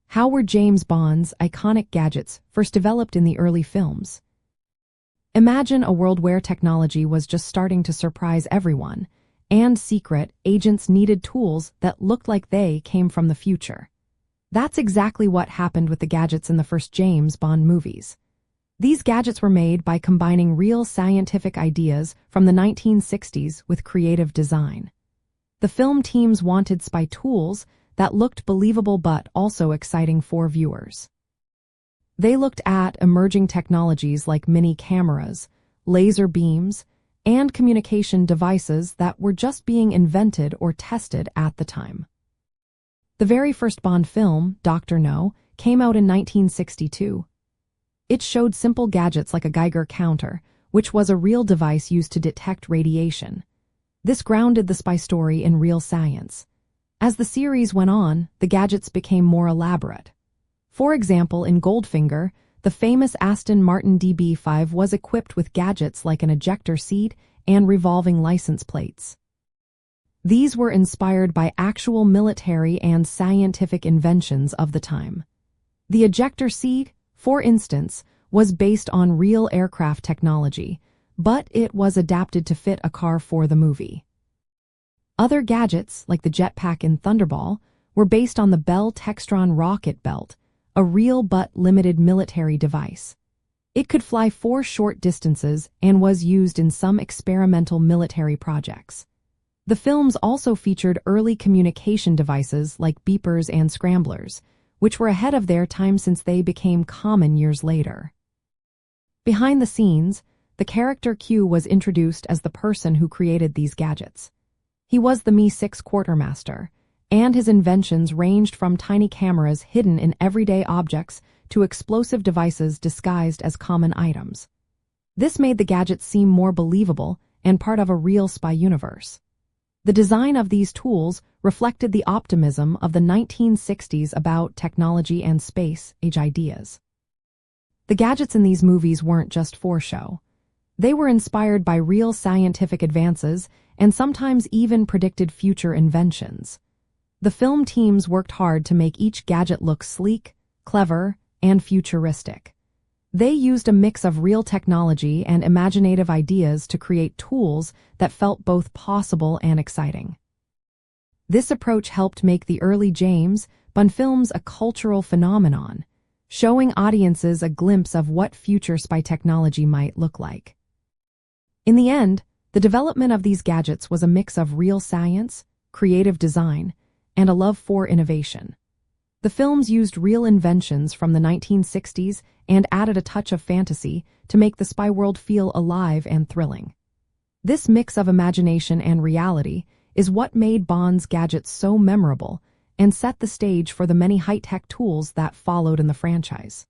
How were James Bond's iconic gadgets first developed in the early films? Imagine a world where technology was just starting to surprise everyone, and secret agents needed tools that looked like they came from the future. That's exactly what happened with the gadgets in the first James Bond movies. These gadgets were made by combining real scientific ideas from the 1960s with creative design. The film teams wanted spy tools that looked believable but also exciting for viewers. They looked at emerging technologies like mini cameras, laser beams, and communication devices that were just being invented or tested at the time. The very first Bond film, Dr. No, came out in 1962. It showed simple gadgets like a Geiger counter, which was a real device used to detect radiation. This grounded the spy story in real science. As the series went on, the gadgets became more elaborate. For example, in Goldfinger, the famous Aston Martin DB5 was equipped with gadgets like an ejector seat and revolving license plates. These were inspired by actual military and scientific inventions of the time. The ejector seat, for instance, was based on real aircraft technology, but it was adapted to fit a car for the movie. Other gadgets, like the jetpack in Thunderball, were based on the Bell Textron rocket belt, a real but limited military device. It could fly 4 short distances and was used in some experimental military projects. The films also featured early communication devices like beepers and scramblers, which were ahead of their time since they became common years later. Behind the scenes, the character Q was introduced as the person who created these gadgets. He was the Mi-6 quartermaster, and his inventions ranged from tiny cameras hidden in everyday objects to explosive devices disguised as common items. This made the gadgets seem more believable and part of a real spy universe. The design of these tools reflected the optimism of the 1960s about technology and space-age ideas. The gadgets in these movies weren't just for show. They were inspired by real scientific advances and sometimes even predicted future inventions. The film teams worked hard to make each gadget look sleek, clever, and futuristic. They used a mix of real technology and imaginative ideas to create tools that felt both possible and exciting. This approach helped make the early James Bond films a cultural phenomenon, showing audiences a glimpse of what future spy technology might look like. In the end, the development of these gadgets was a mix of real science, creative design, and a love for innovation. The films used real inventions from the 1960s and added a touch of fantasy to make the spy world feel alive and thrilling. This mix of imagination and reality is what made Bond's gadgets so memorable and set the stage for the many high-tech tools that followed in the franchise.